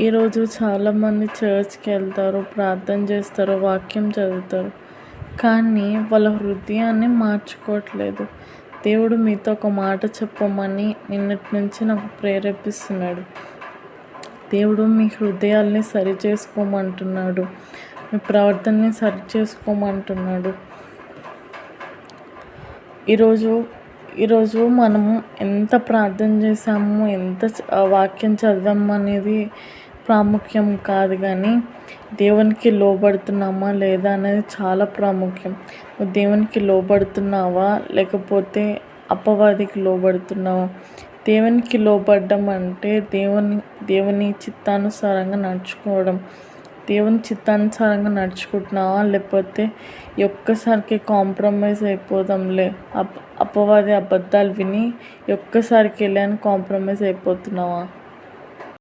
ఈరోజు చాలామంది చర్చ్కి వెళ్తారు, ప్రార్థన చేస్తారు, వాక్యం చదువుతారు, కానీ వాళ్ళ హృదయాన్ని మార్చుకోవట్లేదు. దేవుడు మీతో ఒక మాట చెప్పమని నిన్నటి నుంచి నాకు ప్రేరేపిస్తున్నాడు. దేవుడు మీ హృదయాల్ని సరి చేసుకోమంటున్నాడు, మీ ప్రవర్తనని సరి చేసుకోమంటున్నాడు. ఈరోజు మనము ఎంత ప్రార్థన చేసాము, ఎంత వాక్యం చదివాము అనేది ప్రాముఖ్యం కాదు, కానీ దేవునికి లోబడుతున్నామా లేదా అనేది చాలా ప్రాముఖ్యం. నువ్వు దేవునికి లోబడుతున్నావా లేకపోతే అపవాదికి లోబడుతున్నావా? దేవునికి లోబడడం అంటే దేవుని చిత్తానుసారంగా నడుచుకోవడం. దేవుని చిత్తానుసారంగా నడుచుకుంటున్నావా, లేకపోతే ఒక్కసారికి కాంప్రమైజ్ అయిపోదాంలే, అపవాది అబద్ధాలు విని ఒక్కసారికి వెళ్ళాను కాంప్రమైజ్ అయిపోతున్నావా?